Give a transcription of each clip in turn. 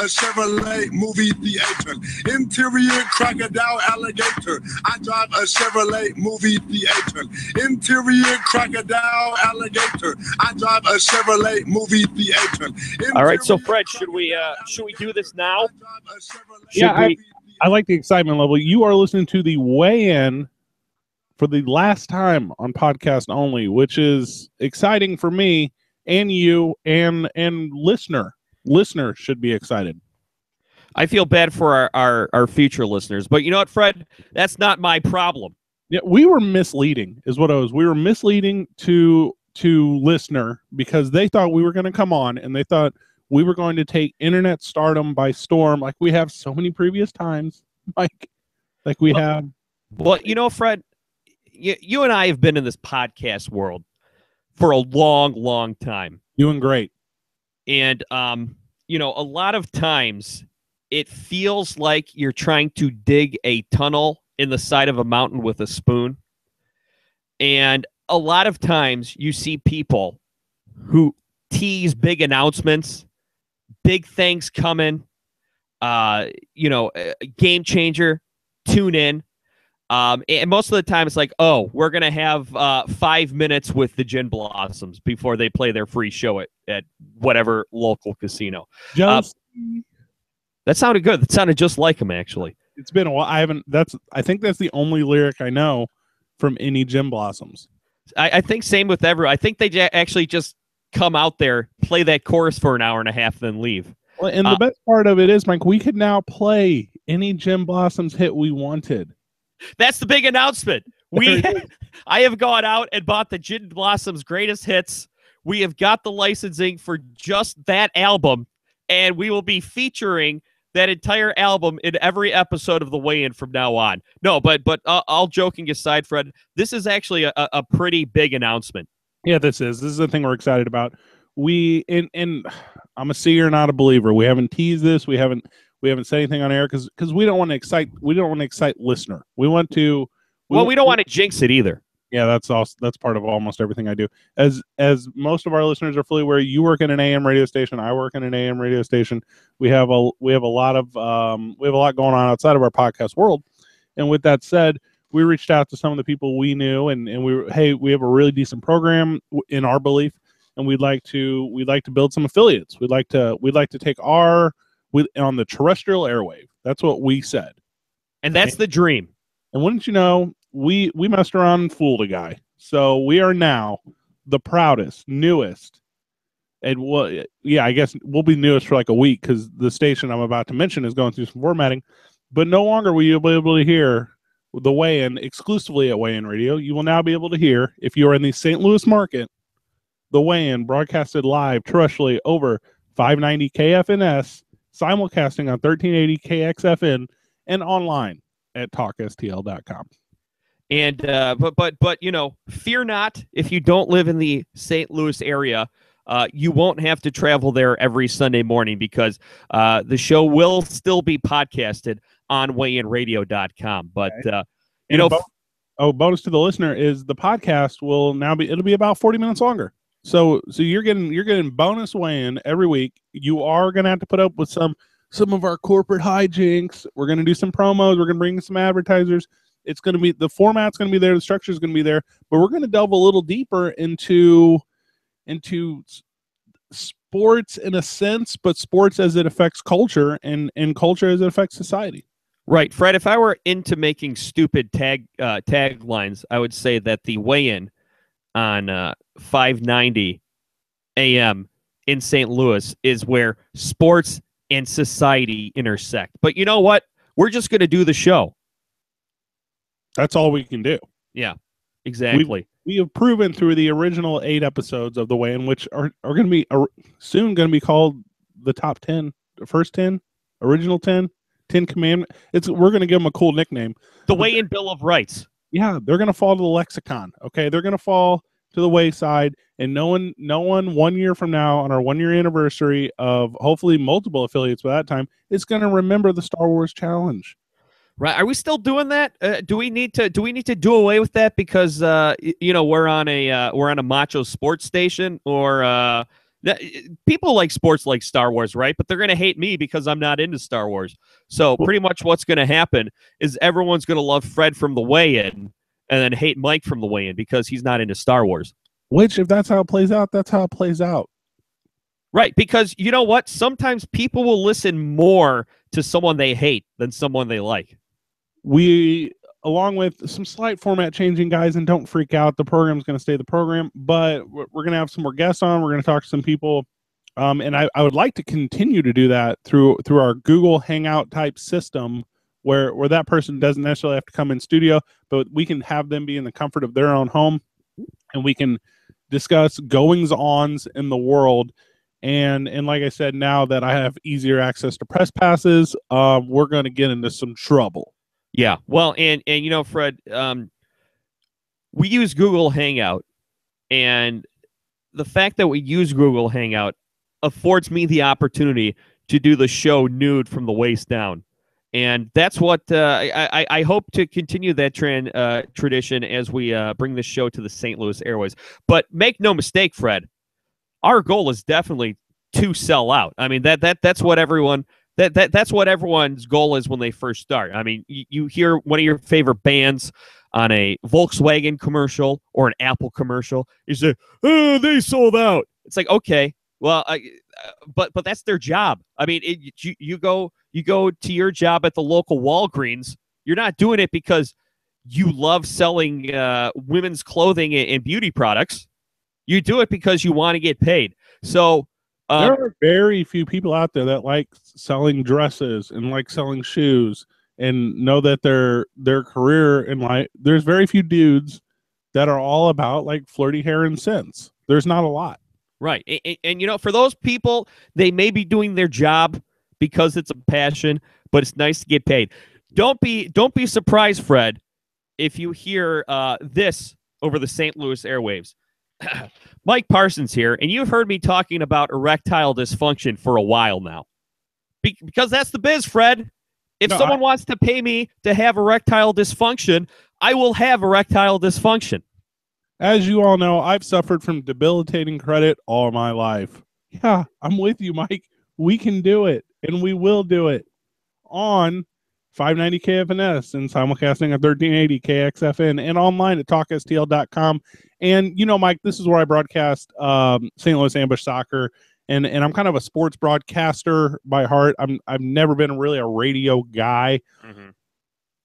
a Chevrolet movie theater. Interior crocodile alligator. I drive a Chevrolet movie theater. Interior crocodile alligator. I drive a Chevrolet movie theater. All right, so Fred, should we do this now? I like the excitement level. You are listening to the weigh-in for the last time on podcast only, which is exciting for me and you and listener. Listener should be excited. I feel bad for our future listeners, but you know what, Fred? That's not my problem. Yeah, we were misleading, is what it was. We were misleading to listener because they thought we were going to come on and they thought we were going to take internet stardom by storm, like we have so many previous times, like we have. Well, you know, Fred, you and I have been in this podcast world for a long, long time. Doing great. And, you know, a lot of times it feels like you're trying to dig a tunnel in the side of a mountain with a spoon. And a lot of times you see people who tease big announcements, big things coming, you know, game changer, tune in. And most of the time it's like, oh, we're going to have 5 minutes with the Gin Blossoms before they play their free show at whatever local casino. That sounded good. That sounded just like him, actually. It's been a while. I think that's the only lyric I know from any Gin Blossoms. I think same with everyone. I think they actually just come out there, play that chorus for an hour and a half, then leave. Well, and the best part of it is, Mike, we could now play any Gin Blossoms hit we wanted. That's the big announcement. I have gone out and bought the Gin Blossoms greatest hits. We have got the licensing for just that album, and we will be featuring that entire album in every episode of The Weigh-In from now on. No, but all joking aside, Fred, this is actually a pretty big announcement. Yeah, this is the thing we're excited about. And I'm a seer, not a believer. We haven't teased this. We haven't said anything on air because we don't want to excite. We don't want to excite listener. We want to. We don't want to jinx it either. Yeah, that's part of almost everything I do. As most of our listeners are fully aware, you work in an AM radio station. I work in an AM radio station. We have a lot going on outside of our podcast world. And with that said, we reached out to some of the people we knew, and we have a really decent program in our belief, and we'd like to build some affiliates. We'd like to take on the terrestrial airwave. That's what we said, and that's the dream. And wouldn't you know, we messed around and fooled a guy. So we are now the proudest, newest, and I guess we'll be newest for like a week because the station I'm about to mention is going through some formatting. But no longer will you be able to hear the Weigh-In exclusively at Weigh-In Radio. You will now be able to hear, if you are in the St. Louis market, the Weigh-In broadcasted live terrestrially over 590 KFNS, simulcasting on 1380 KXFN, and online at talkstl.com. And but you know, fear not if you don't live in the St. Louis area. You won't have to travel there every Sunday morning because the show will still be podcasted on weighинradio.com. But you know, bonus to the listener is the podcast it'll be about 40 minutes longer. So you're getting bonus weigh-in every week. You are going to have to put up with some of our corporate hijinks. We're going to do some promos. We're going to bring some advertisers. It's going to be, the format's going to be there. The structure is going to be there, but we're going to delve a little deeper into sports in a sense, but sports as it affects culture and culture as it affects society. Right. Fred, if I were into making stupid taglines, I would say that the weigh-in on 590 AM in St. Louis is where sports and society intersect. But you know what? We're just going to do the show. That's all we can do. Yeah, exactly. We have proven through the original 8 episodes of The Weigh-In, which are going to be soon going to be called the top 10, the first 10, original 10 commandments. We're going to give them a cool nickname. The Weigh-In Bill of Rights. Yeah, they're going to fall to the lexicon. Okay, they're going to fall to the wayside, and no one 1 year from now on our 1 year anniversary of hopefully multiple affiliates by that time is going to remember the Star Wars Challenge. Right? Are we still doing that? Do we need to do away with that because you know, we're on a macho sports station, or People like sports like Star Wars, right? But they're going to hate me because I'm not into Star Wars. So pretty much what's going to happen is everyone's going to love Fred from the weigh-in and then hate Mike from the weigh-in because he's not into Star Wars. Which, if that's how it plays out, that's how it plays out. Right, because you know what? Sometimes people will listen more to someone they hate than someone they like. We, along with some slight format changing, guys, and don't freak out. The program's going to stay the program, but we're going to have some more guests on. We're going to talk to some people, and I would like to continue to do that through our Google Hangout type system, where that person doesn't necessarily have to come in studio, but we can have them be in the comfort of their own home, and we can discuss goings-ons in the world. And like I said, now that I have easier access to press passes, we're going to get into some trouble. Yeah, well, and you know, Fred, we use Google Hangout, and the fact that we use Google Hangout affords me the opportunity to do the show nude from the waist down. And that's what I hope to continue that tradition as we bring this show to the St. Louis Airways. But make no mistake, Fred, our goal is definitely to sell out. I mean, that's what everyone that's what everyone's goal is when they first start. I mean, you hear one of your favorite bands on a Volkswagen commercial or an Apple commercial, you say, "Oh, they sold out." It's like, okay, well, but that's their job. I mean, you go to your job at the local Walgreens. You're not doing it because you love selling women's clothing and beauty products. You do it because you want to get paid. So there are very few people out there that like selling dresses and like selling shoes and know that their career in life. There's very few dudes that are all about like flirty hair and scents. There's not a lot. Right. And you know, for those people, they may be doing their job because it's a passion, but it's nice to get paid. Don't be surprised, Fred, if you hear this over the St. Louis airwaves. Mike Parsons here, and you've heard me talking about erectile dysfunction for a while now. Because that's the biz, Fred. If someone wants to pay me to have erectile dysfunction, I will have erectile dysfunction. As you all know, I've suffered from debilitating credit all my life. Yeah, I'm with you, Mike. We can do it, and we will do it on 590 KFNS and simulcasting at 1380 KXFN and online at talkstl.com. And, you know, Mike, this is where I broadcast St. Louis Ambush Soccer, and I'm kind of a sports broadcaster by heart. I've never been really a radio guy,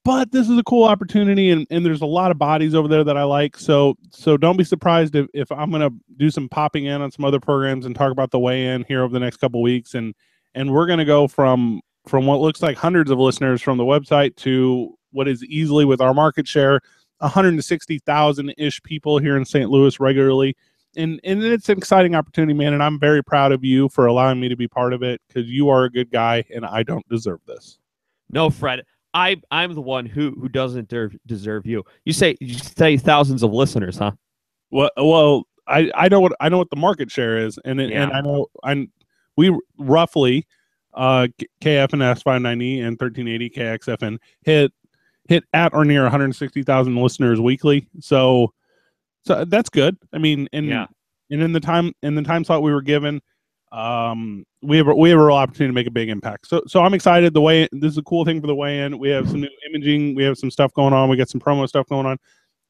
but this is a cool opportunity, and there's a lot of bodies over there that I like. So don't be surprised if I'm going to do some popping in on some other programs and talk about the weigh-in here over the next couple weeks, and we're going to go from what looks like hundreds of listeners from the website to what is easily, with our market share, 160,000-ish people here in St. Louis regularly. And it's an exciting opportunity, man, and I'm very proud of you for allowing me to be part of it, because you are a good guy, and I don't deserve this. No, Fred, I'm the one who doesn't deserve you. You say thousands of listeners, huh? Well, I know what the market share is, and I know we roughly KFNS 590 and 1380 KXFN hit at or near 160,000 listeners weekly. So that's good. I mean, and in the time slot we were given, we have a real opportunity to make a big impact. So I'm excited. This is a cool thing for the weigh-in. We have some new imaging. We have some stuff going on. We got some promo stuff going on.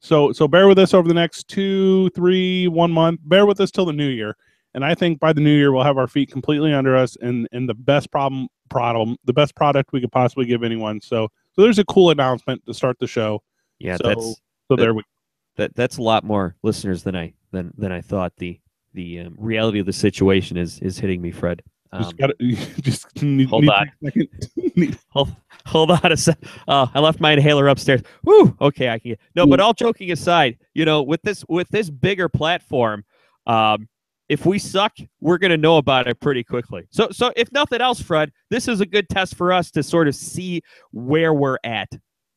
So bear with us over the next 2, 3, 1 month. Bear with us till the new year. And I think by the new year, we'll have our feet completely under us and the best the best product we could possibly give anyone. So there's a cool announcement to start the show. Yeah, that's a lot more listeners than I thought. The reality of the situation is hitting me, Fred. Hold on. Hold on a sec. I left my inhaler upstairs. Woo. Okay, I can get but all joking aside, you know, with this bigger platform, if we suck, we're going to know about it pretty quickly. So if nothing else, Fred, this is a good test for us to sort of see where we're at.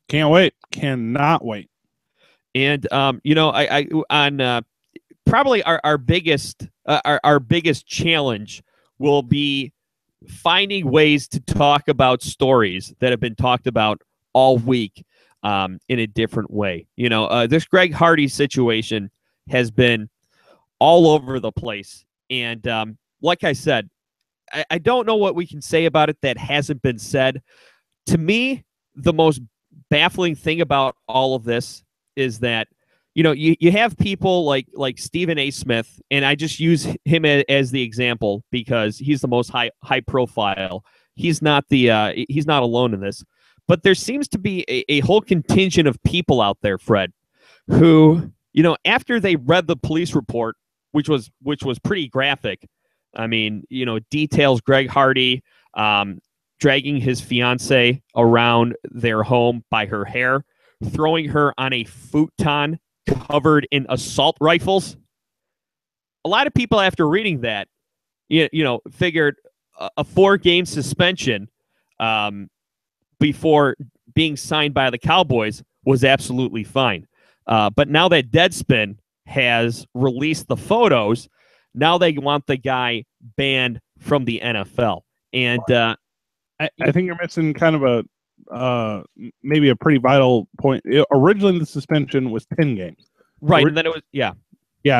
Can't wait. Cannot wait. And you know, I on probably our biggest challenge will be finding ways to talk about stories that have been talked about all week in a different way. You know, this Greg Hardy situation has been all over the place. And like I said, I don't know what we can say about it that hasn't been said. To me, the most baffling thing about all of this is that, you have people like Stephen A. Smith, and I just use him as the example because he's the most high profile. He's not alone in this, but there seems to be a whole contingent of people out there, Fred, who, after they read the police report, which was pretty graphic. I mean, details Greg Hardy dragging his fiance around their home by her hair, throwing her on a futon covered in assault rifles. A lot of people, after reading that, figured a 4-game suspension before being signed by the Cowboys was absolutely fine. But now that Deadspin has released the photos, now they want the guy banned from the NFL. And I think you're missing kind of maybe a pretty vital point. Originally, the suspension was 10 games. Right, and then it was yeah,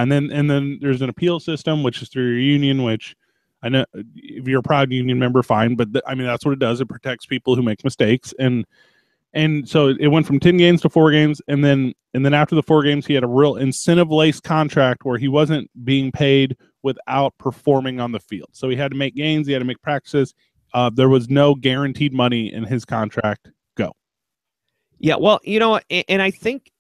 and then there's an appeal system, which is through your union. Which I know if you're a proud union member, fine. But that's what it does. It protects people who make mistakes, and so it went from 10 games to 4 games, and then after the 4 games, he had a real incentive-laced contract where he wasn't being paid without performing on the field. So he had to make gains, he had to make practices. There was no guaranteed money in his contract. Go. Yeah, well, and I think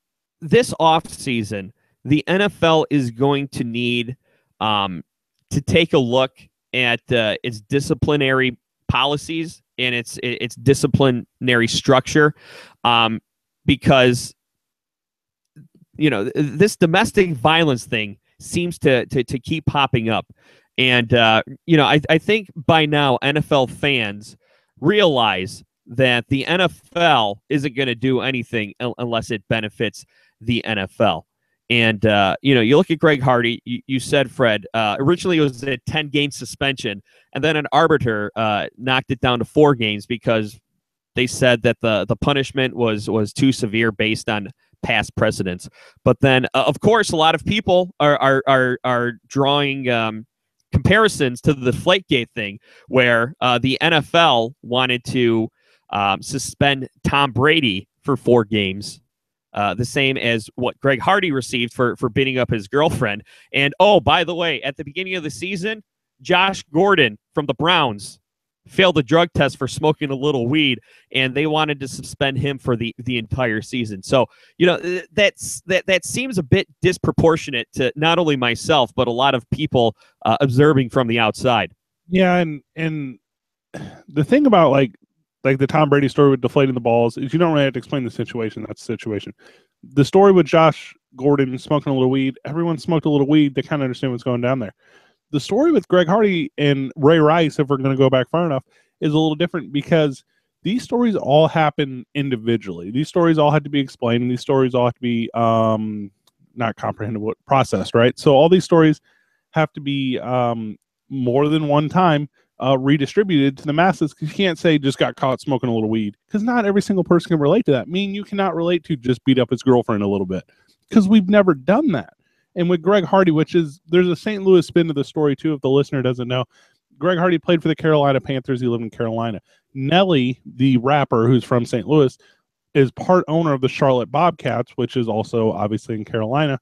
this offseason, the NFL is going to need to take a look at its disciplinary policies and its disciplinary structure, because this domestic violence thing seems to keep popping up. And, I think by now NFL fans realize that the NFL isn't going to do anything unless it benefits the NFL. And, you look at Greg Hardy, you said, Fred, originally it was a 10-game suspension, and then an arbiter knocked it down to 4 games because they said that the punishment was too severe based on past precedents. But then, of course, a lot of people are drawing comparisons to the Deflategate thing, where the NFL wanted to suspend Tom Brady for 4 games, the same as what Greg Hardy received for beating up his girlfriend. And, oh, by the way, at the beginning of the season, Josh Gordon from the Browns failed the drug test for smoking a little weed, and they wanted to suspend him for the entire season. So, that seems a bit disproportionate to not only myself, but a lot of people observing from the outside. Yeah, and the thing about like the Tom Brady story with deflating the balls is you don't really have to explain the situation. That's the situation. The story with Josh Gordon smoking a little weed, everyone smoked a little weed. They kind of understand what's going down there. The story with Greg Hardy and Ray Rice, if we're going to go back far enough, is a little different because these stories all happen individually. These stories all had to be explained, and these stories all have to be not comprehended, but processed, right? So all these stories have to be more than one time redistributed to the masses, because you can't say just got caught smoking a little weed, because not every single person can relate to that. You cannot relate to just beat up his girlfriend a little bit, because we've never done that. And with Greg Hardy, there's a St. Louis spin to the story too, if the listener doesn't know. Greg Hardy played for the Carolina Panthers. He lived in Carolina. Nelly, the rapper who's from St. Louis, is part owner of the Charlotte Bobcats, which is also obviously in Carolina.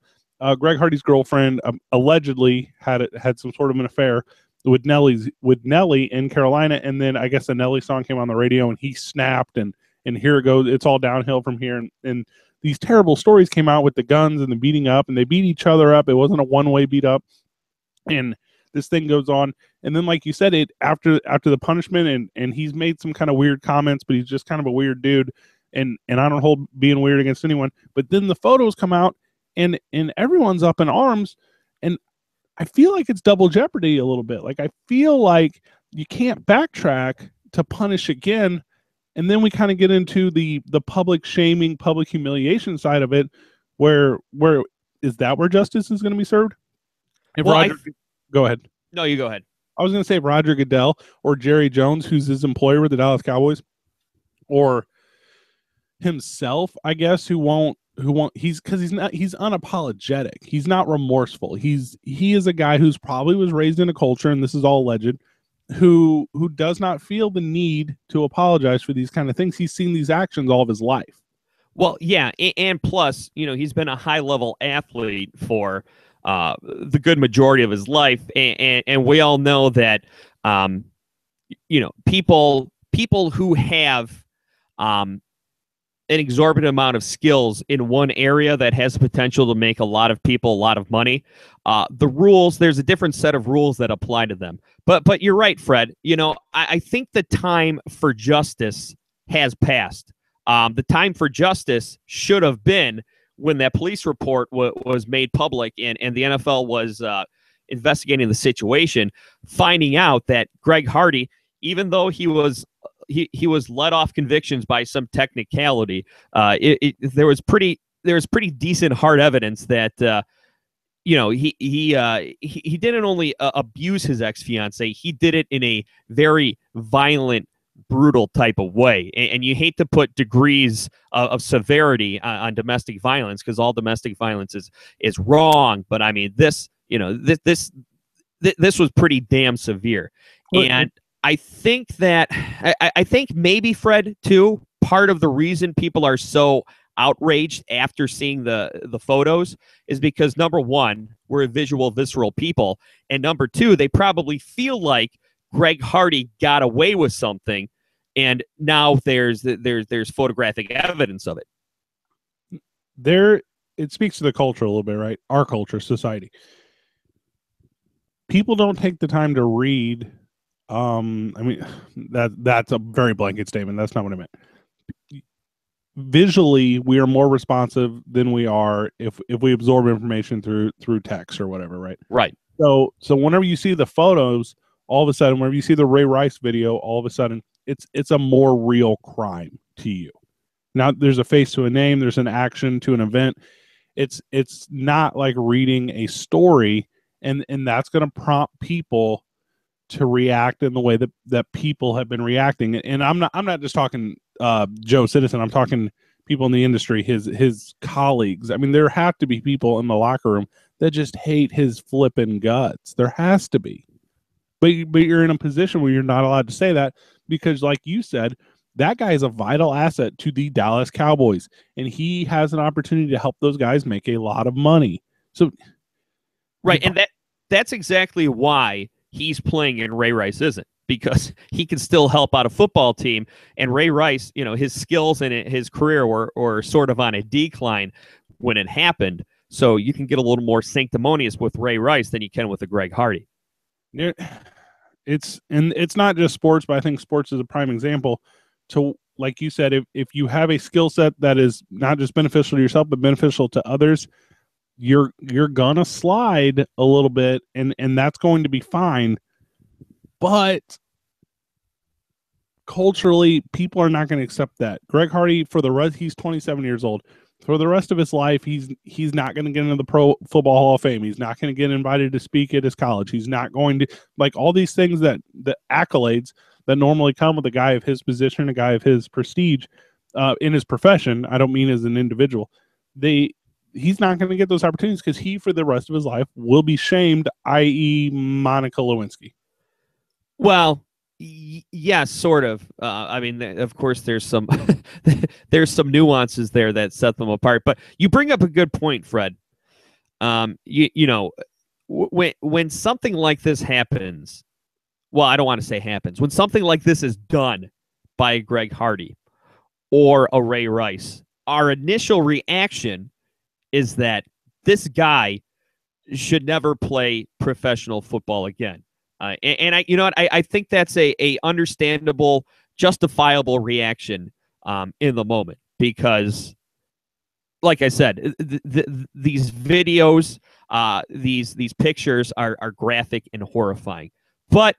Greg Hardy's girlfriend allegedly had some sort of an affair with Nelly in Carolina, and then I guess a Nelly song came on the radio, and he snapped, and here it goes. It's all downhill from here, and these terrible stories came out with the guns and the beating up, and they beat each other up. It wasn't a one-way beat up, and this thing goes on. And then, like you said, after the punishment, and he's made some kind of weird comments, but he's just kind of a weird dude, and I don't hold being weird against anyone. But then the photos come out, and everyone's up in arms, and I feel like it's double jeopardy a little bit. Like, I feel like you can't backtrack to punish again. And then we kind of get into the public shaming, public humiliation side of it, where is that where justice is going to be served? Go ahead. No, you go ahead. I was going to say Roger Goodell or Jerry Jones, who's his employer with the Dallas Cowboys, or himself, I guess, who won't he's unapologetic. He's not remorseful. He is a guy who's probably was raised in a culture, and this is all alleged, who does not feel the need to apologize for these kind of things. He's seen these actions all of his life. Well, yeah, and plus, he's been a high-level athlete for the good majority of his life, and we all know that people who have an exorbitant amount of skills in one area that has the potential to make a lot of people a lot of money, there's a different set of rules that apply to them. But you're right, Fred. I think the time for justice has passed. The time for justice should have been when that police report was made public and the NFL was investigating the situation, finding out that Greg Hardy, even though he was let off convictions by some technicality, there was pretty decent hard evidence that he didn't only abuse his ex-fiancée, he did it in a very violent, brutal type of way. And you hate to put degrees of severity on domestic violence, because all domestic violence is wrong. But I mean, this was pretty damn severe. And I think maybe, Fred, too, part of the reason people are so outraged after seeing the photos is because, number one, we're a visual, visceral people, and number two, they probably feel like Greg Hardy got away with something, and now there's photographic evidence of it. It speaks to the culture a little bit, right? Our culture, society. People don't take the time to read. I mean, that's a very blanket statement. That's not what I meant. Visually, we are more responsive than we are if we absorb information through text or whatever, right? Right. So whenever you see the photos, all of a sudden, whenever you see the Ray Rice video, all of a sudden, it's a more real crime to you. Now, there's a face to a name, there's an action to an event. It's not like reading a story, and that's going to prompt people to react in the way that people have been reacting. And I'm not just talking Joe Citizen. I'm talking people in the industry, his colleagues. I mean, there have to be people in the locker room that just hate his flipping guts. There has to be. But you're in a position where you're not allowed to say that because, like you said, that guy is a vital asset to the Dallas Cowboys, and he has an opportunity to help those guys make a lot of money. So, right, and that's exactly why he's playing and Ray Rice isn't, because he can still help out a football team. And Ray Rice, his skills and his career were sort of on a decline when it happened. So you can get a little more sanctimonious with Ray Rice than you can with a Greg Hardy. It's not just sports, but I think sports is a prime example. To, like you said, if you have a skill set that is not just beneficial to yourself but beneficial to others, you're gonna slide a little bit, and that's going to be fine. But culturally, people are not going to accept that. Greg Hardy, he's 27 years old. For the rest of his life, he's not going to get into the Pro Football Hall of Fame. He's not going to get invited to speak at his college. He's not going to, like, all these things the accolades that normally come with a guy of his position, a guy of his prestige in his profession. I don't mean as an individual. He's not going to get those opportunities because he, for the rest of his life, will be shamed, i.e. Monica Lewinsky. Well, yes, sort of. I mean, of course, there's some nuances there that set them apart. But you bring up a good point, Fred. When something like this happens, well, I don't want to say happens. When something like this is done by a Greg Hardy or a Ray Rice, our initial reaction is that this guy should never play professional football again. And I think that's a understandable, justifiable reaction in the moment, because, like I said, these videos, these pictures are graphic and horrifying. But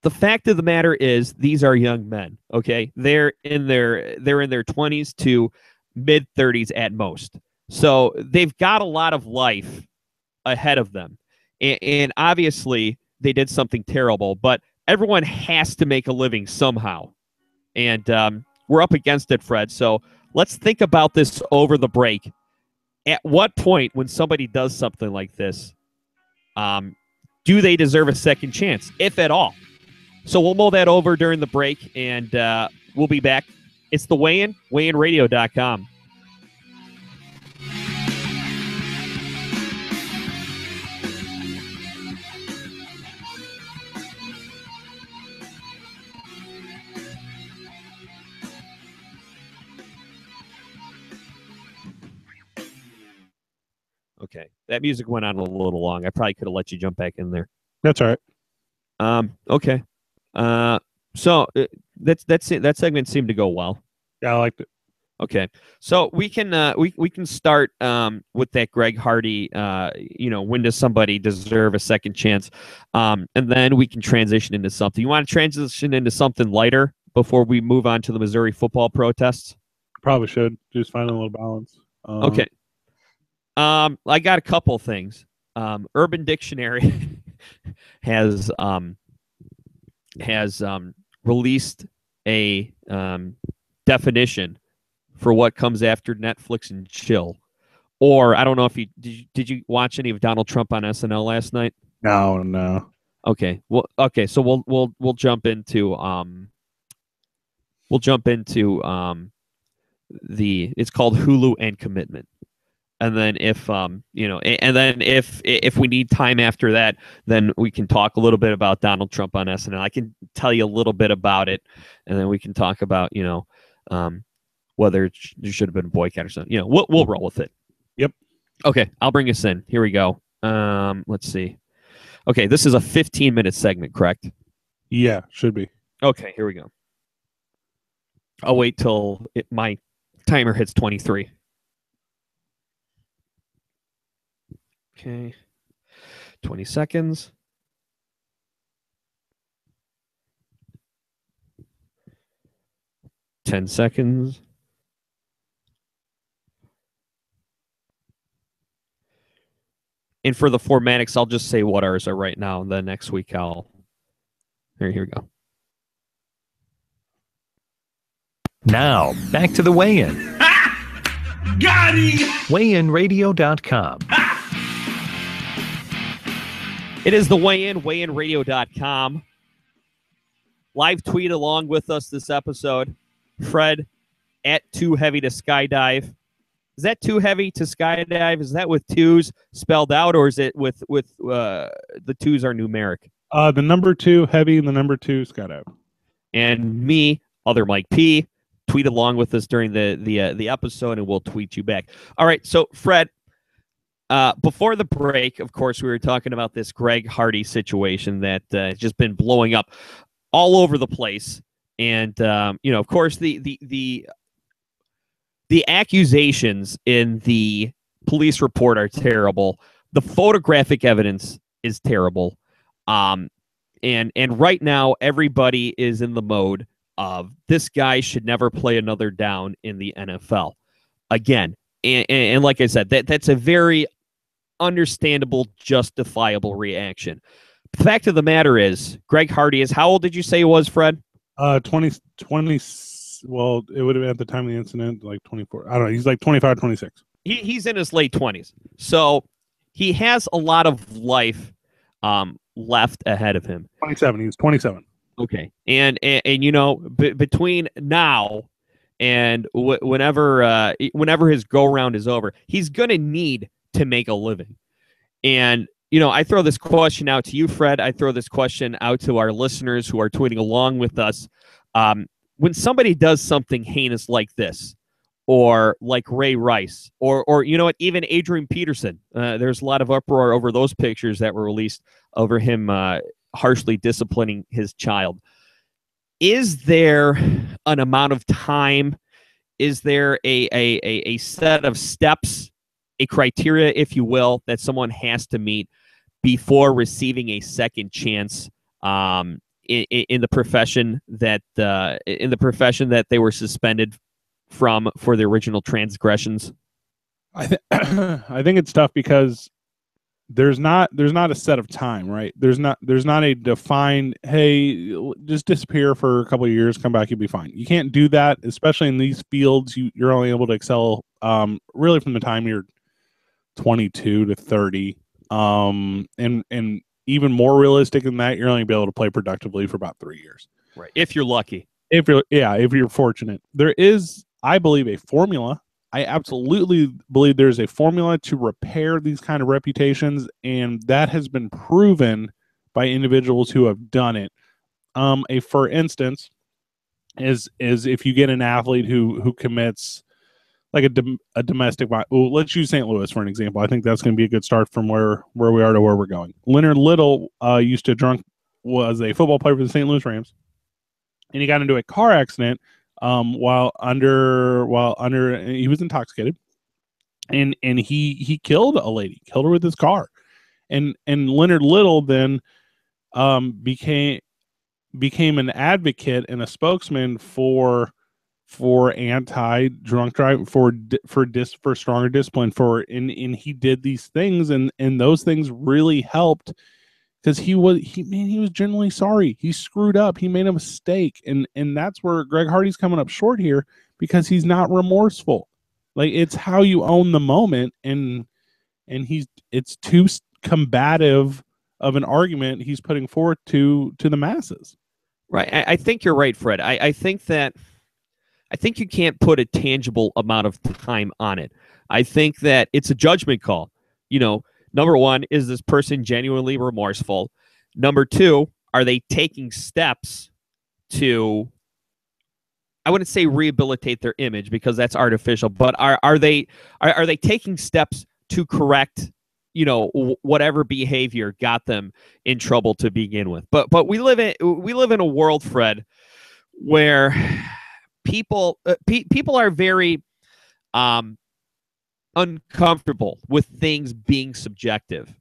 the fact of the matter is, these are young men. Okay, they're in their 20s to mid 30s at most, so they've got a lot of life ahead of them, and obviously they did something terrible, but everyone has to make a living somehow. And we're up against it, Fred. So let's think about this over the break. At what point, when somebody does something like this, do they deserve a second chance, if at all? So we'll mull that over during the break, and we'll be back. It's the Weigh-In, WeighInRadio.com. Okay, that music went on a little long. I probably could have let you jump back in there. That's all right. Okay. So that segment seemed to go well. Yeah, I liked it. Okay, so we can we can start with that Greg Hardy. When does somebody deserve a second chance? And then we can transition into something. You want to transition into something lighter before we move on to the Missouri football protests? Probably should just find a little balance. Okay. I got a couple things. Urban Dictionary has released a definition for what comes after Netflix and chill. Or I don't know if you did you watch any of Donald Trump on SNL last night? No. Okay. Well, okay. So we'll jump into it's called Hulu and Commitment. And then if if we need time after that, then we can talk a little bit about Donald Trump on SNL. I can tell you a little bit about it, and then we can talk about whether there should have been a boycott or something. We'll roll with it. Yep. Okay, I'll bring us in. Here we go. Let's see. Okay, this is a 15-minute segment, correct? Yeah, should be. Okay, here we go. I'll wait till my timer hits 23. Okay, 20 seconds. Ten seconds. And for the formatics, I'll just say what ours are right now. And then next week, here we go. Now, back to the Weigh-In. Got him! WeighInRadio.com. It is the Weigh-In, WeighInRadio.com. Live tweet along with us this episode. Fred, at Too Heavy to Skydive. Is that Too Heavy to Skydive? Is that with twos spelled out, or is it with the twos are numeric? The number 2 heavy and the number 2 skydive. And me, other Mike P, tweet along with us during the episode, and we'll tweet you back. All right, so Fred, before the break, of course, we were talking about this Greg Hardy situation that has just been blowing up all over the place. And, of course, the accusations in the police report are terrible. The photographic evidence is terrible. And right now, everybody is in the mode of this guy should never play another down in the NFL again. And like I said, that's a very understandable, justifiable reaction. The fact of the matter is, Greg Hardy is, how old did you say he was, Fred? 20. Well, it would have been at the time of the incident, like 24. I don't know. He's like 25, 26. He's in his late 20s. So he has a lot of life left ahead of him. 27. He's 27. Okay. And between now and whenever his go-round is over, he's going to need to make a living. And, I throw this question out to you, Fred. I throw this question out to our listeners who are tweeting along with us. When somebody does something heinous like this, or like Ray Rice, or even Adrian Peterson, there's a lot of uproar over those pictures that were released over him harshly disciplining his child. Is there an amount of time? Is there a set of steps, a criteria, if you will, that someone has to meet before receiving a second chance in the profession that they were suspended from for the original transgressions? I think it's tough because there's not a set of time, right? There's not a defined, hey, just disappear for a couple of years, come back, you'll be fine. You can't do that, especially in these fields. You're only able to excel really from the time you're 22 to 30. And even more realistic than that, you're only be able to play productively for about 3 years. Right. If you're lucky. If you're fortunate. There is, I believe, a formula. I absolutely believe there's a formula to repair these kind of reputations, and that has been proven by individuals who have done it. For instance, is if you get an athlete who commits like a domestic violence. Well, let's use St. Louis for an example. I think that's going to be a good start from where we are to where we're going. Leonard Little was a football player for the St. Louis Rams, and he got into a car accident while under he was intoxicated, and he killed a lady, killed her with his car, and Leonard Little then became an advocate and a spokesman for anti-drunk driving, for stronger discipline, and he did these things, and those things really helped, because he was genuinely sorry. He screwed up. He made a mistake, and that's where Greg Hardy's coming up short here, because he's not remorseful. Like, it's how you own the moment, and it's too combative of an argument he's putting forth to the masses. Right. I think you're right, Fred. I think you can't put a tangible amount of time on it. I think that it's a judgment call. Number one, is this person genuinely remorseful? Number two, are they taking steps to, I wouldn't say rehabilitate their image, because that's artificial, but are they taking steps to correct, whatever behavior got them in trouble to begin with? But we live in a world, Fred, where people are very uncomfortable with things being subjective,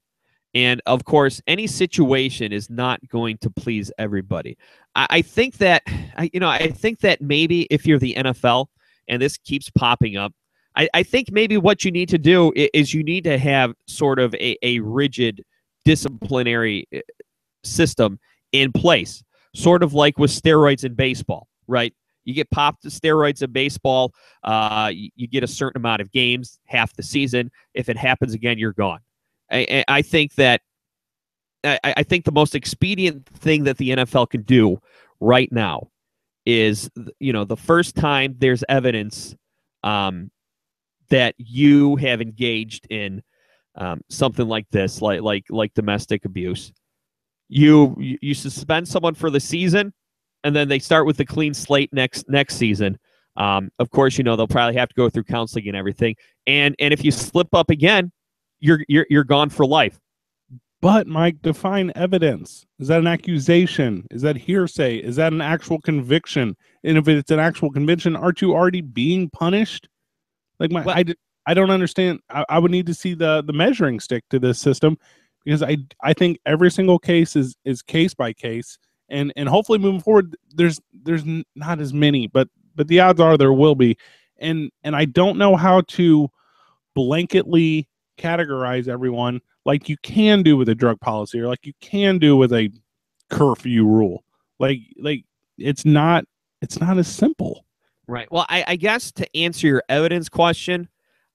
and of course any situation is not going to please everybody. I think that maybe if you're the NFL and this keeps popping up, I think maybe what you need to do is you need to have sort of a rigid disciplinary system in place, sort of like with steroids in baseball, right? You get popped to steroids in baseball, you get a certain amount of games, half the season. If it happens again, you're gone. I think that the most expedient thing that the NFL can do right now is, the first time there's evidence that you have engaged in something like this, like domestic abuse, you suspend someone for the season, and then they start with a clean slate next season. Of course, they'll probably have to go through counseling and everything. And if you slip up again, you're gone for life. But Mike, define evidence. Is that an accusation? Is that hearsay? Is that an actual conviction? And if it's an actual conviction, aren't you already being punished? I don't understand. I would need to see the measuring stick to this system, because I think every single case is case by case. And hopefully moving forward, there's not as many, but the odds are there will be. And I don't know how to blanketly categorize everyone like you can do with a drug policy, or like you can do with a curfew rule. Like it's not as simple. Right. Well, I guess to answer your evidence question,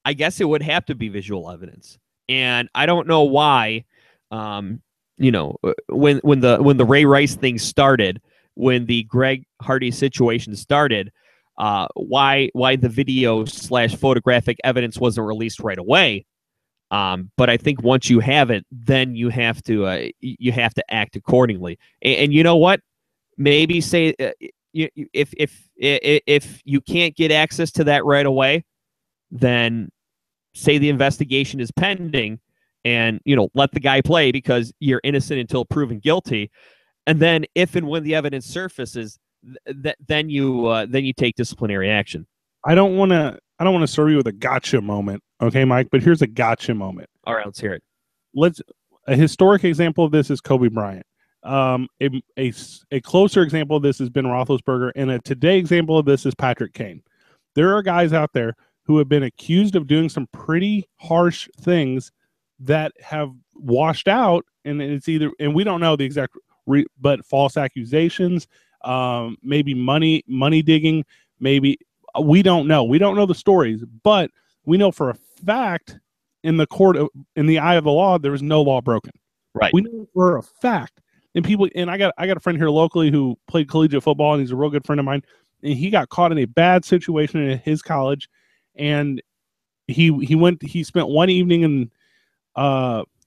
I guess it would have to be visual evidence. And I don't know why, when the Ray Rice thing started, when the Greg Hardy situation started, why the video / photographic evidence wasn't released right away. But I think once you have it, then you have to act accordingly. And you know what? Maybe say if you can't get access to that right away, then say the investigation is pending, and let the guy play, because you're innocent until proven guilty. And then if and when the evidence surfaces, then you take disciplinary action. I don't want to serve you with a gotcha moment, okay, Mike? But here's a gotcha moment. All right, let's hear it. A historic example of this is Kobe Bryant. A closer example of this is Ben Roethlisberger, and a today example of this is Patrick Kane. There are guys out there who have been accused of doing some pretty harsh things that have washed out, and it's either, and we don't know the exact, but false accusations, maybe money digging, maybe we don't know. We don't know the stories, but we know for a fact in the court, in the eye of the law, there was no law broken. Right. We know for a fact. And people, and I got a friend here locally who played collegiate football, and he's a real good friend of mine. And he got caught in a bad situation in his college, and he spent one evening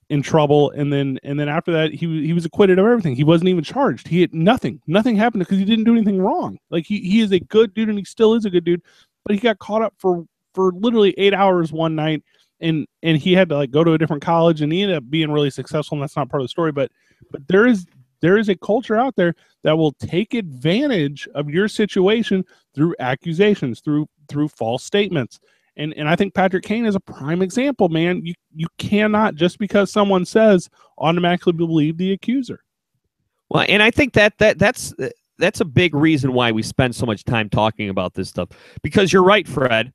in trouble, and then after that he was acquitted of everything. He wasn't even charged. He had nothing happened because he didn't do anything wrong. Like he is a good dude, and he still is a good dude, but he got caught up for literally 8 hours one night, and he had to like go to a different college, and he ended up being really successful, and that's not part of the story, but there is a culture out there that will take advantage of your situation through accusations, through false statements. And I think Patrick Kane is a prime example, man. You cannot, just because someone says, automatically believe the accuser. Well, and I think that's a big reason why we spend so much time talking about this stuff. Because you're right, Fred.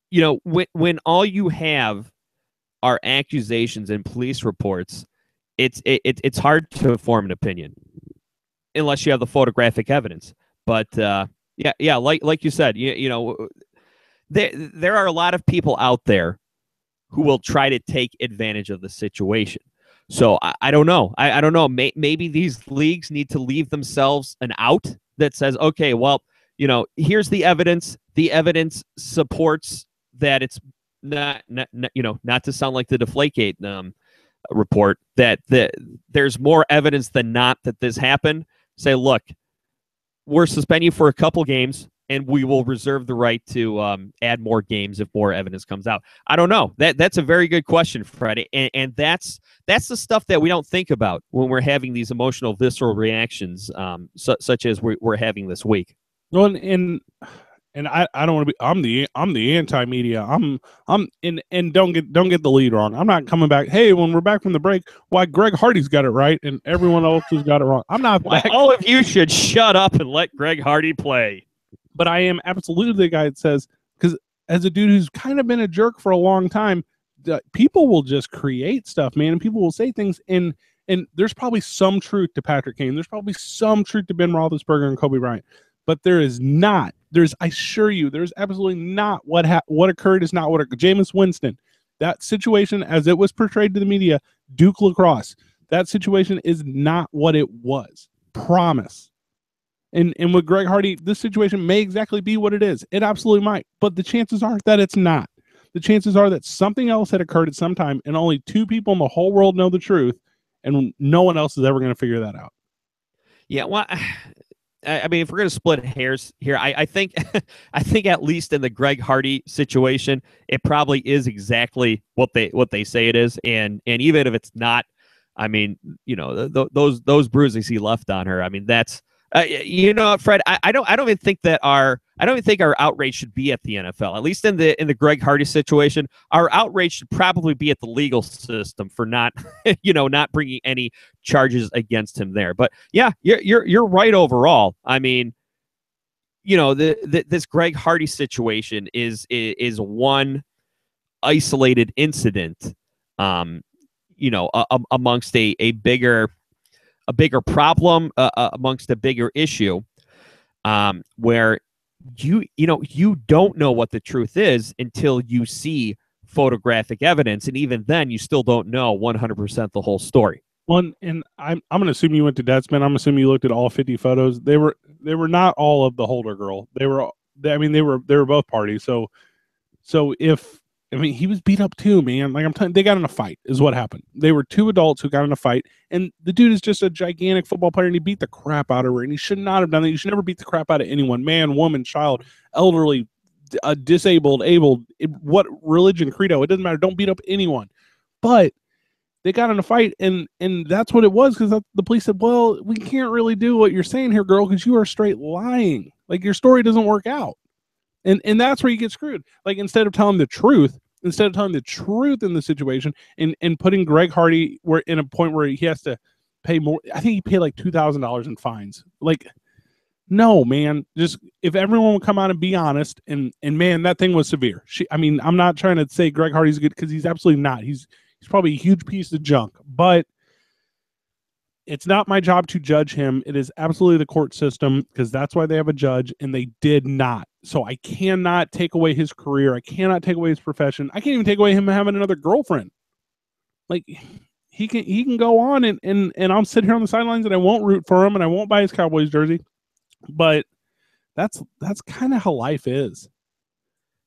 You know, when all you have are accusations and police reports, it's hard to form an opinion unless you have the photographic evidence. But yeah, like you said, you know. There are a lot of people out there who will try to take advantage of the situation. So I don't know. I don't know. Maybe these leagues need to leave themselves an out that says, okay, well, you know, here's the evidence. The evidence supports that it's not you know, not to sound like the Deflategate report, that there's more evidence than not that this happened. Say, look, we're suspending you for a couple games, and we will reserve the right to add more games if more evidence comes out. I don't know. That's a very good question, Fred. And that's the stuff that we don't think about when we're having these emotional, visceral reactions, such as we're having this week. Well, and I don't want to be. I'm the anti-media. And don't get the lead wrong. I'm not coming back. Hey, when we're back from the break, why Greg Hardy's got it right and everyone else has got it wrong. I'm not. All of you should shut up and let Greg Hardy play. But I am absolutely the guy that says, because as a dude who's kind of been a jerk for a long time, people will just create stuff, man, and people will say things, and there's probably some truth to Patrick Kane. There's probably some truth to Ben Roethlisberger and Kobe Bryant, but there is not. I assure you, there's absolutely not what occurred is not what occurred. Jameis Winston, that situation as it was portrayed to the media, Duke Lacrosse, that situation is not what it was. Promise. And with Greg Hardy, this situation may exactly be what it is. It absolutely might. But the chances are that it's not. The chances are that something else had occurred at some time, and only two people in the whole world know the truth, and no one else is ever going to figure that out. Yeah, well, I mean, if we're going to split hairs here, I think I think at least in the Greg Hardy situation, it probably is exactly what they say it is. And even if it's not, I mean, you know, those bruises he left on her, I mean, that's you know, Fred, I don't even think that our outrage should be at the NFL. At least in the Greg Hardy situation, our outrage should probably be at the legal system for not, you know, not bringing any charges against him there. But yeah, you're right overall. I mean, you know, this Greg Hardy situation is one isolated incident, you know, amongst a bigger problem, amongst a bigger issue, where you don't know what the truth is until you see photographic evidence, and even then, you still don't know 100% the whole story. Well, and I'm going to assume you went to Deadspin. I'm assuming you looked at all 50 photos. They were not all of the Holder girl. They were both parties. So if, I mean, he was beat up too, man. Like I'm telling you, they got in a fight is what happened. They were two adults who got in a fight, and the dude is just a gigantic football player, and he beat the crap out of her, and he should not have done that. You should never beat the crap out of anyone, man, woman, child, elderly, disabled, able, what religion, credo, it doesn't matter. Don't beat up anyone. But they got in a fight, and that's what it was, because the police said, well, we can't really do what you're saying here, girl, because you are straight lying. Like, your story doesn't work out. And that's where you get screwed. Like, instead of telling the truth in the situation and putting Greg Hardy in a point where he has to pay more, I think he paid like $2,000 in fines. Like, no, man, just if everyone would come out and be honest, and man, that thing was severe. I'm not trying to say Greg Hardy's good, because he's absolutely not. He's He's probably a huge piece of junk, but it's not my job to judge him. It is absolutely the court system, because that's why they have a judge, and they did not. So I cannot take away his career. I cannot take away his profession. I can't even take away him having another girlfriend. Like, he can go on and I'll sit here on the sidelines and I won't root for him and I won't buy his Cowboys jersey. But that's kind of how life is.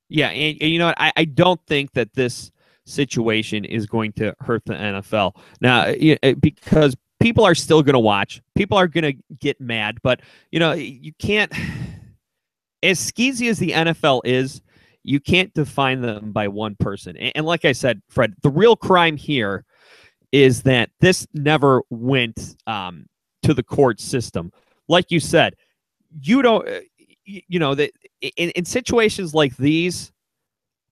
Yeah, and you know what? I don't think that this situation is going to hurt the NFL. Now, because people are still going to watch. People are going to get mad. But, you can't, as skeezy as the NFL is, you can't define them by one person. And like I said, Fred, the real crime here is that this never went to the court system. Like you said, you don't, that in situations like these,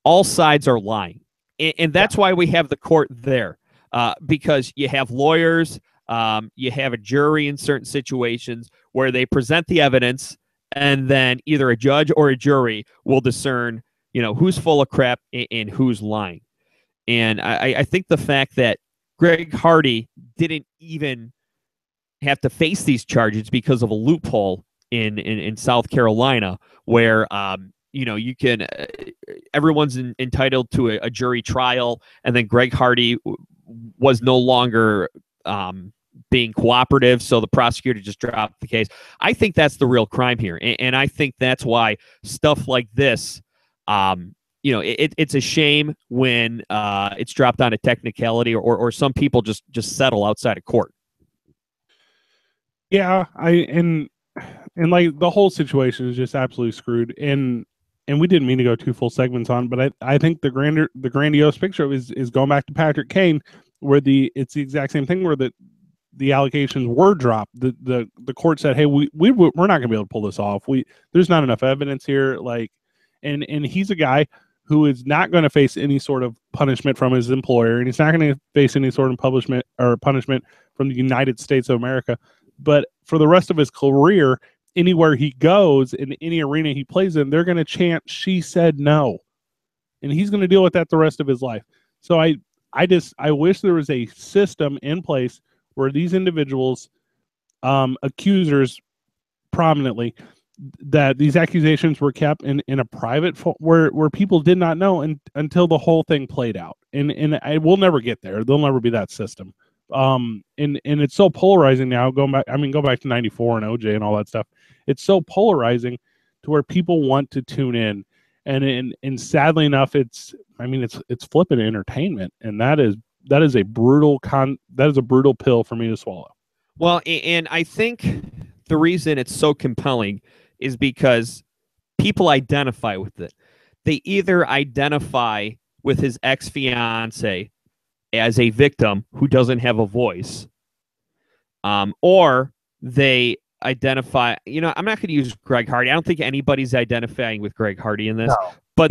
all sides are lying. And that's why we have the court there, because you have lawyers, you have a jury in certain situations where they present the evidence, and then either a judge or a jury will discern, who's full of crap and who's lying. And I think the fact that Greg Hardy didn't even have to face these charges because of a loophole in South Carolina, where you can everyone's entitled to a jury trial, and then Greg Hardy was no longer being cooperative, so the prosecutor just dropped the case. I think that's the real crime here, and I think that's why stuff like this, it's a shame when it's dropped on a technicality, or some people just settle outside of court. Yeah, and like the whole situation is just absolutely screwed. And we didn't mean to go 2 full segments on, but I think the grandiose picture is going back to Patrick Kane, where it's the exact same thing, where the allegations were dropped. The court said, hey, we're not going to be able to pull this off. There's not enough evidence here. Like, and he's a guy who is not going to face any sort of punishment from his employer, and he's not going to face any sort of punishment from the United States of America. But for the rest of his career, anywhere he goes, in any arena he plays in, they're going to chant, "She said no," and he's going to deal with that the rest of his life. So I wish there was a system in place where these individuals, accusers, prominently, that these accusations were kept in a private where people did not know until the whole thing played out. And I will never get there. There'll never be that system. And it's so polarizing now. Go back to 94 and OJ and all that stuff. It's so polarizing to where people want to tune in. And sadly enough, it's flippant entertainment. And that is a brutal pill for me to swallow. Well, and I think the reason it's so compelling is because people identify with it. They either identify with his ex-fiance as a victim who doesn't have a voice, or they identify, I'm not going to use Greg Hardy. I don't think anybody's identifying with Greg Hardy in this, no, but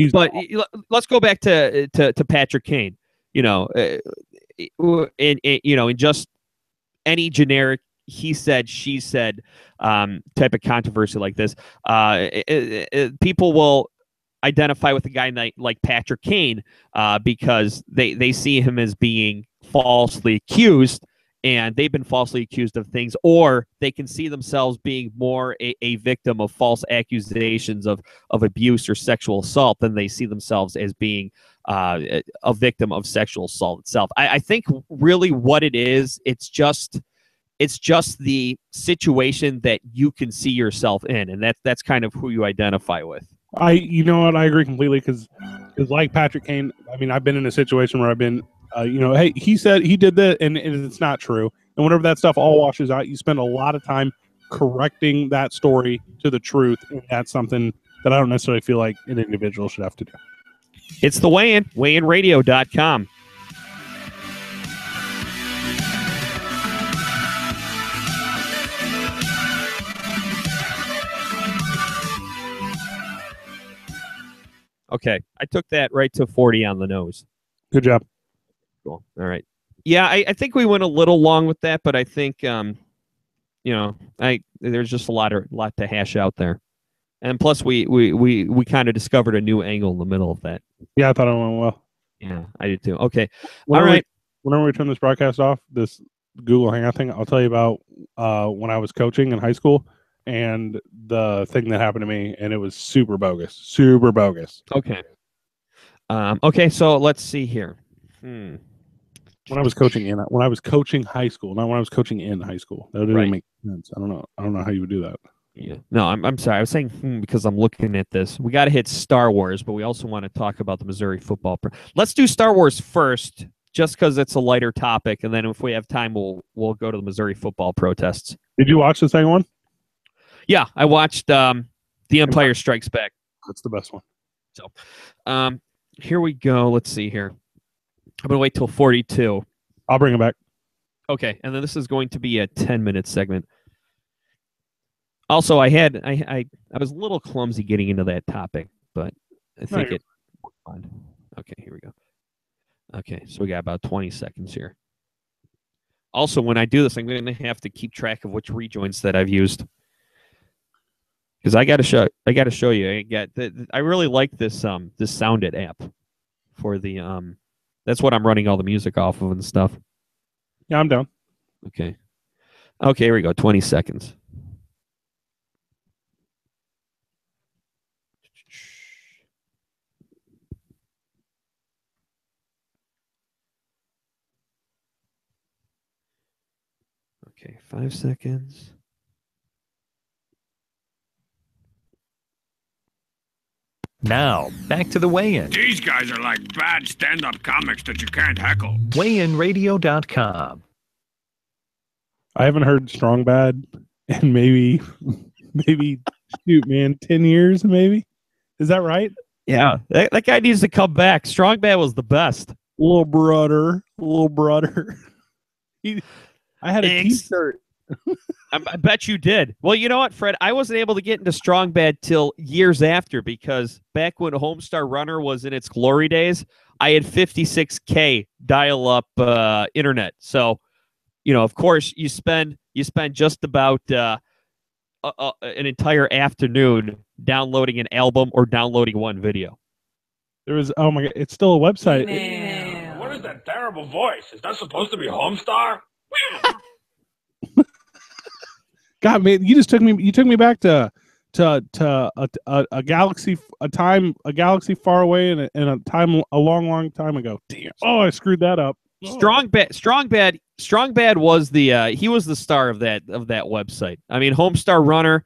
let's go back to Patrick Kane, in just any generic he said, she said type of controversy like this, people will identify with a guy like Patrick Kane because they see him as being falsely accused, and they've been falsely accused of things, or they can see themselves being more a victim of false accusations of abuse or sexual assault than they see themselves as being a victim of sexual assault itself. I think really what it is, it's just the situation that you can see yourself in, and that's kind of who you identify with. I agree completely, because like Patrick Kane, I've been in a situation where I've been, hey, he said he did that, and it's not true. And whenever that stuff all washes out, you spend a lot of time correcting that story to the truth, and that's something that I don't necessarily feel like an individual should have to do. It's the Weigh-In, weighинradio.com. Okay, I took that right to 40 on the nose. Good job. Cool. All right. Yeah, I think we went a little long with that, but I think there's just a lot to hash out there, and plus we kind of discovered a new angle in the middle of that. Yeah, I thought it went well. Yeah, I did too. Okay, All right. whenever we turn this broadcast off, this Google Hangout thing, I'll tell you about when I was coaching in high school and the thing that happened to me, and it was super bogus. Super bogus. Okay. Okay, so let's see here. When I was coaching high school, not when I was coaching in high school. That didn't Right. make sense. I don't know how you would do that. Yeah. No, I'm sorry. I was saying because I'm looking at this. We got to hit Star Wars, but we also want to talk about the Missouri football. Let's do Star Wars first, just because it's a lighter topic, and then if we have time, we'll go to the Missouri football protests. Did you watch the second one? Yeah, I watched The Empire Strikes Back. That's the best one. So, here we go. Let's see here. I'm gonna wait till 42. I'll bring it back. Okay, and then this is going to be a 10-minute segment. Also, I was a little clumsy getting into that topic, but I think it worked fine. Okay, here we go. Okay, so we got about 20 seconds here. Also, when I do this, I'm going to have to keep track of which rejoins that I've used, because I got to show you. I really like this this Soundit app for the That's what I'm running all the music off of and stuff. Yeah, I'm down. Okay, here we go. 20 seconds. Okay, 5 seconds. Now, back to the weigh-in. These guys are like bad stand-up comics that you can't heckle. Weightinradio.com. I haven't heard Strong Bad in maybe shoot, man, 10 years maybe. Is that right? Yeah, that guy needs to come back. Strong Bad was the best. Little brother. I had a Thanks. t-shirt. I bet you did. Well, you know what, Fred? I wasn't able to get into Strong Bad till years after, because back when Homestar Runner was in its glory days, I had 56K dial-up internet. So, of course, you spend just about an entire afternoon downloading an album or downloading one video. There was, oh my God, it's still a website. What is that terrible voice? Is that supposed to be Homestar? God, man, you took me back to a galaxy far away and a long time ago. Damn. Oh, I screwed that up. Strong Bad was he was the star of that website. I mean, Homestar Runner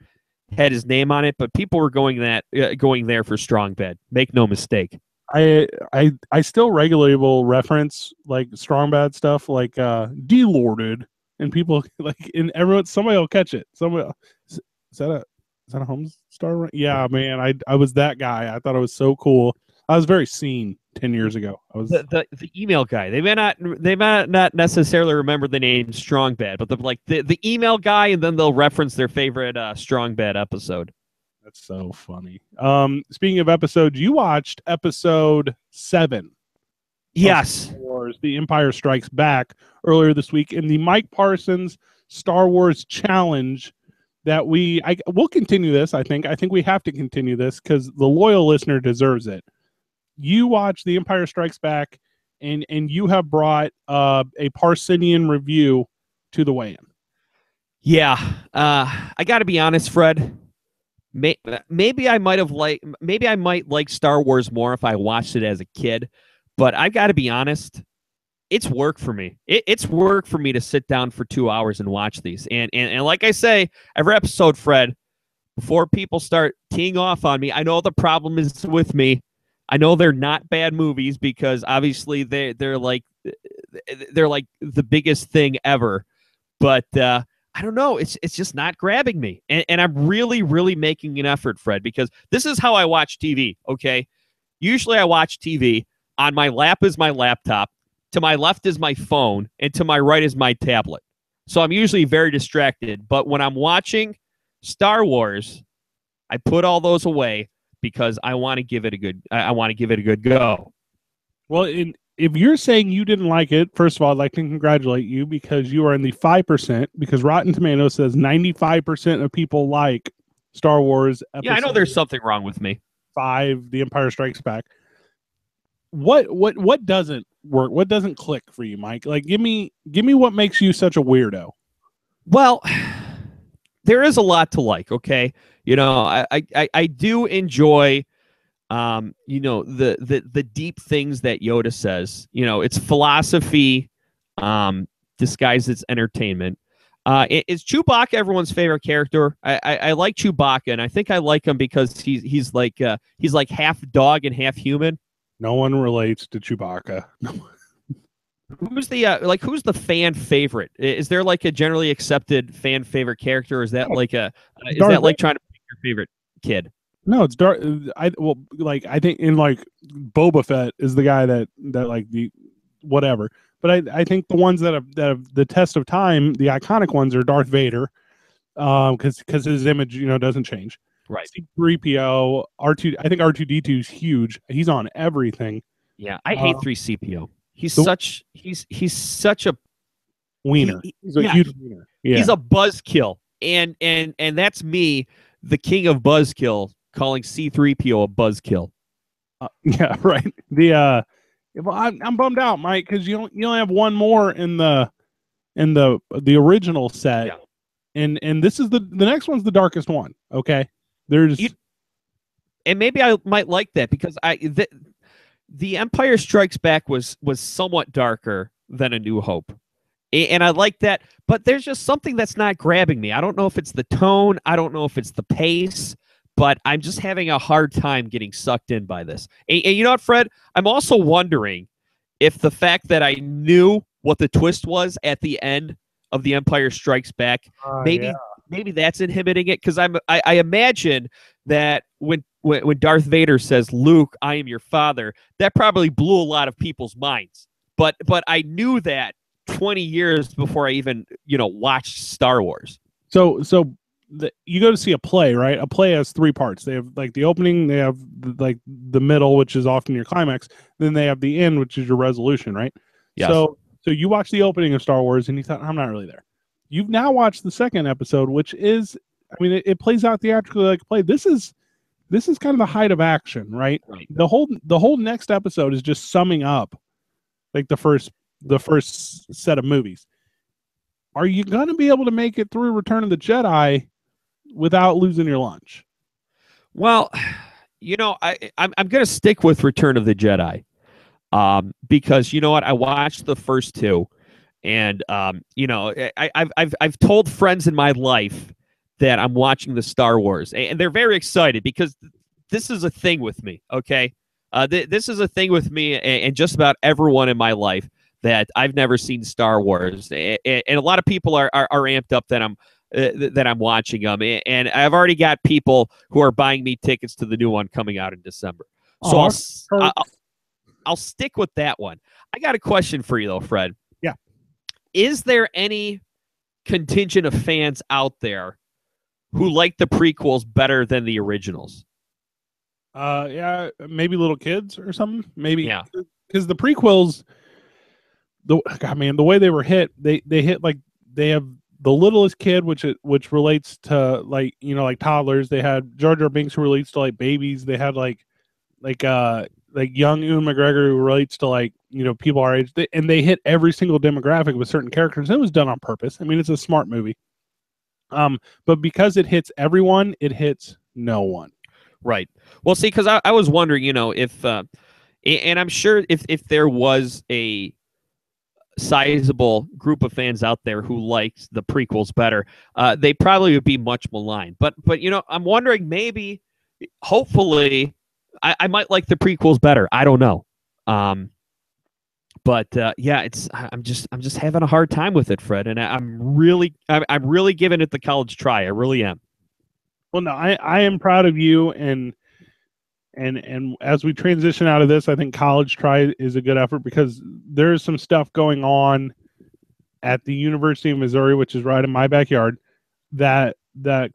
had his name on it, but people were going there for Strong Bad. Make no mistake. I still regularly will reference like Strong Bad stuff, like delorded, and people like somebody will catch it. Is that a Homestar? Yeah, man, I was that guy. I thought it was so cool. I was very seen 10 years ago. I was the email guy. They may not necessarily remember the name Strong Bad, but the email guy, and then they'll reference their favorite Strong Bad episode. That's so funny. Speaking of episodes, you watched episode 7. Yes. Star Wars, The Empire Strikes Back, earlier this week in the Mike Parsons Star Wars Challenge. That we'll continue this. I think we have to continue this because the loyal listener deserves it. You watch The Empire Strikes Back, and you have brought a Parsonian review to the weigh-in. Yeah, I got to be honest, Fred. Maybe I might like Star Wars more if I watched it as a kid, but I got to be honest, it's work for me. It's work for me to sit down for 2 hours and watch these. And like I say, every episode, Fred, before people start teeing off on me, I know the problem is with me. I know they're not bad movies because obviously they're like the biggest thing ever, but I don't know. It's just not grabbing me, and I'm really, really making an effort, Fred, because this is how I watch TV. Okay, usually I watch TV. On my lap is my laptop, to my left is my phone, and to my right is my tablet. So I'm usually very distracted. But when I'm watching Star Wars, I put all those away because I want to give it a good go. Well, if you're saying you didn't like it, first of all, I'd like to congratulate you because you are in the 5%, because Rotten Tomatoes says 95% of people like Star Wars episode Yeah, I know there's something wrong with me. 5, The Empire Strikes Back. What doesn't work? What doesn't click for you, Mike? Like, give me what makes you such a weirdo. Well, there is a lot to like. Okay, I do enjoy, the deep things that Yoda says. It's philosophy, disguised as entertainment. Is Chewbacca everyone's favorite character? I like Chewbacca, and I think I like him because he's like half dog and half human. No one relates to Chewbacca. Who's the fan favorite? Is there like a generally accepted fan favorite character? Or is that like trying to pick your favorite kid? No, it's Darth. I think in like Boba Fett is the guy that like the whatever. But I think the ones that have the test of time, the iconic ones are Darth Vader, because his image doesn't change. Right. C-3PO, R2. I think R2-D2 is huge. He's on everything. Yeah, I hate 3CPO. He's such a wiener. He's a huge wiener. Yeah. He's a buzzkill, and that's me, the king of buzzkill, calling C-3PO a buzzkill. Yeah, right. Well, I'm bummed out, Mike, because you only have one more in the original set, yeah. and this is the next one's the darkest one. Okay, and maybe I might like that because the Empire Strikes Back was somewhat darker than A New Hope, and I like that. But there's just something that's not grabbing me. I don't know if it's the tone. I don't know if it's the pace. But I'm just having a hard time getting sucked in by this. And you know what, Fred? I'm also wondering if the fact that I knew what the twist was at the end of The Empire Strikes Back, maybe that's inhibiting it. Because I imagine that when Darth Vader says, "Luke, I am your father," that probably blew a lot of people's minds. But I knew that 20 years before I even watched Star Wars. So you go to see a play, right? A play has three parts. They have like the opening, they have like the middle, which is often your climax. Then they have the end, which is your resolution, right? Yes. So you watch the opening of Star Wars and you thought, I'm not really there. You've now watched the second episode, which is, it plays out theatrically like a play. This is kind of the height of action, right? Right. The whole next episode is just summing up like the first set of movies. Are you going to be able to make it through Return of the Jedi without losing your lunch? Well, I'm going to stick with Return of the Jedi, because you know what, I watched the first two, and I've told friends in my life that I'm watching the Star Wars, and they're very excited because this is a thing with me. Okay, this is a thing with me and just about everyone in my life that I've never seen Star Wars, and a lot of people are amped up that I'm watching them, and I've already got people who are buying me tickets to the new one coming out in December. So I'll stick with that one. I got a question for you though, Fred. Yeah. Is there any contingent of fans out there who like the prequels better than the originals? Yeah, maybe little kids or something. Maybe, yeah, because the prequels, the way they were hit, they hit like they have the littlest kid, which relates to like toddlers. They had Jar Jar Binks who relates to like babies. They had like young Ewan McGregor who relates to like people our age. And they hit every single demographic with certain characters. It was done on purpose. It's a smart movie. But because it hits everyone, it hits no one. Right. Well, see, because I was wondering, if and I'm sure if there was a sizable group of fans out there who likes the prequels better, they probably would be much maligned. But I'm wondering, maybe, hopefully, I might like the prequels better. I don't know. But yeah, I'm just having a hard time with it, Fred, and I'm really giving it the college try. I really am. Well, no, I am proud of you, and as we transition out of this, I think college try is a good effort because there's some stuff going on at the University of Missouri, which is right in my backyard, that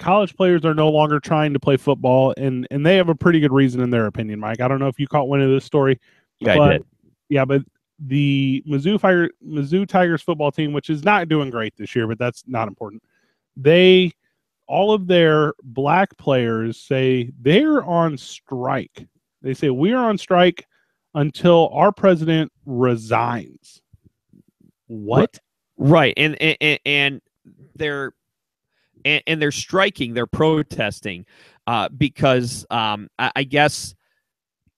college players are no longer trying to play football, and they have a pretty good reason in their opinion, Mike. I don't know if you caught wind of this story. Yeah, I did. Yeah, but the Mizzou Tigers football team, which is not doing great this year, but that's not important. All of their black players say they're on strike. They say, we're on strike until our president resigns. What? Right, and they're striking, they're protesting because I guess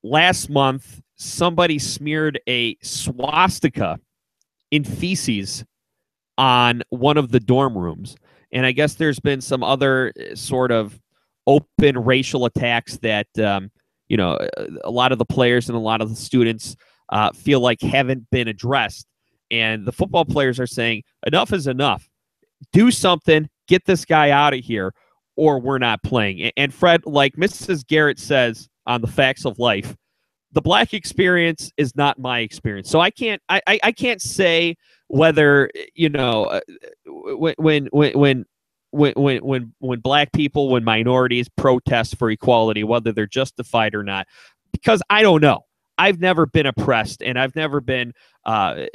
last month somebody smeared a swastika in feces on one of the dorm rooms, and I guess there's been some other sort of open racial attacks that a lot of the players and a lot of the students feel like haven't been addressed. And the football players are saying, enough is enough. Do something. Get this guy out of here, or we're not playing. And Fred, like Mrs. Garrett says on The Facts of Life, the black experience is not my experience. So I can't say whether when black people, when minorities protest for equality, whether they're justified or not, because I don't know. I've never been oppressed, and I've never been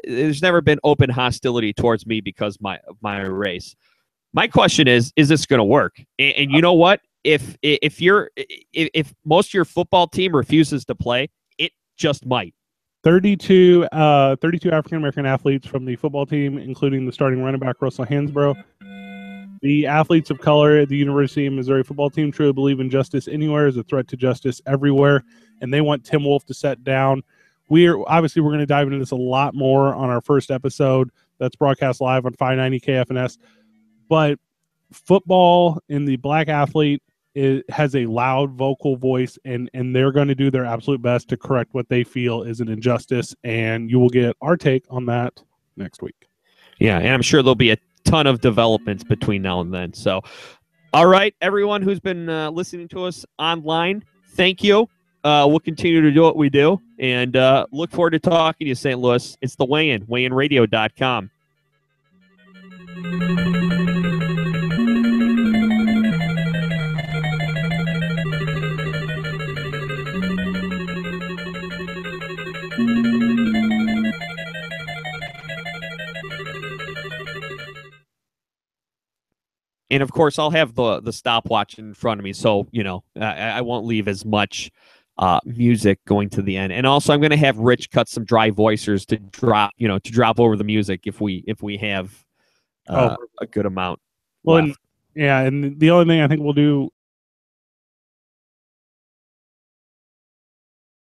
there's never been open hostility towards me because of my race. My question is this going to work? And you know what? If most of your football team refuses to play, it just might. 32 African-American athletes from the football team, including the starting running back, Russell Hansbrough. The athletes of color at the University of Missouri football team truly believe in justice anywhere is a threat to justice everywhere, and they want Tim Wolf to set down. We're going to dive into this a lot more on our first episode that's broadcast live on 590 KFNS. But football and the black athlete has a loud vocal voice, and they're going to do their absolute best to correct what they feel is an injustice, and you will get our take on that next week. Yeah, and I'm sure there'll be a ton of developments between now and then. So, all right, everyone who's been listening to us online, thank you. We'll continue to do what we do, and look forward to talking to you, St. Louis. It's the Weigh-In, weighинradio.com. And, of course, I'll have the stopwatch in front of me, so, I won't leave as much music going to the end. And also, I'm going to have Rich cut some dry voicers to drop over the music if we have a good amount. Well, and the only thing I think we'll do